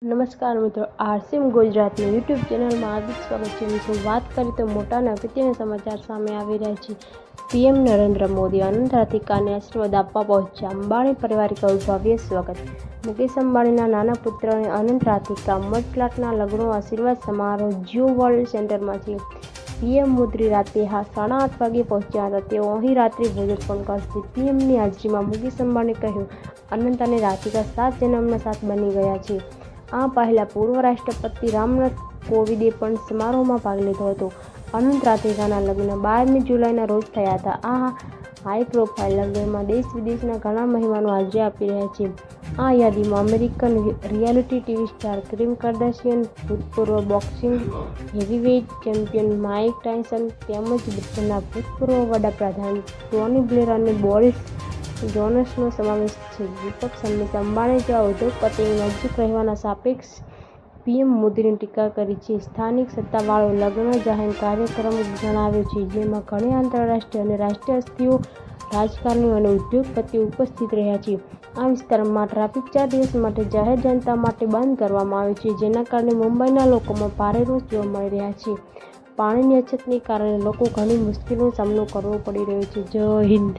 નમસ્કાર મિત્રો, આરસીએમ ગુજરાતની યુટ્યુબ ચેનલમાં હાર્દિક સ્વાગત છે. મિત્રો, વાત કરીએ તો મોટા અને અગત્યના સમાચાર સામે આવી રહ્યા છે. પીએમ નરેન્દ્ર મોદી અનંત રાધિકાને આશીર્વાદ આપવા પહોંચ્યા. અંબાણી પરિવારે કર્યું ભવ્ય સ્વાગત. મુકેશ અંબાણીના નાના પુત્રને અનંત રાધિકા મડક્લાટના લગ્નનો આશીર્વાદ સમારોહ જીઓ વર્લ્ડ સેન્ટરમાં છે. પીએમ મોદી રાત્રે 8:30 વાગે પહોંચ્યા હતા. તેઓ અહીં રાત્રિ ભોજન પણ કરશે. પીએમની હાજરીમાં મુકેશ અંબાણીએ કહ્યું, અનંત અને રાધિકા 7 જન્મના સાથ બની ગયા છે. આ પહેલા પૂર્વ રાષ્ટ્રપતિ રામનાથ કોવિંદે પણ સમારોહમાં ભાગ લીધો હતો. અનંત રાધિકાના લગ્ન 12મી જુલાઈના રોજ થયા હતા. આ હાઈ પ્રોફાઇલ લગ્નમાં દેશ-વિદેશના ઘણા મહેમાનો હાજરી આપી રહ્યા છે. આ યાદીમાં American reality TV star Kim Kardashian, ભૂતપૂર્વ boxing heavyweight champion Mike Tyson તેમજ બ્રિટનના ભૂતપૂર્વ વડાપ્રધાન ટોની બ્લેર અને બોરિસ જોનસનનો સમાવેશ છે. વિપક્ષ હંમેશા અંબાણી જેવા ઉદ્યોગપતિની નજીક રહેવાના સાપેક્ષ પીએમ મોદીની ટીકા કરી છે. સ્થાનિક સત્તાવાળાઓએ લગ્ન જાહેર કાર્યક્રમ ગણાવ્યો છે, જેમાં ઘણી આંતરરાષ્ટ્રીય અને રાષ્ટ્રીય હસ્તીઓ, રાજકારણીઓ અને ઉદ્યોગપતિઓ ઉપસ્થિત રહ્યા છે. આ વિસ્તારમાં ટ્રાફિક 4 દિવસ માટે જાહેર જનતા માટે બંધ કરવામાં આવ્યો છે, જેના કારણે મુંબઈના લોકોમાં ભારે રોષ જોવા મળી રહ્યા છે. પાણીની અછતને કારણે લોકો ઘણી મુશ્કેલીનો સામનો કરવો પડી રહ્યો છે. જય હિન્દ.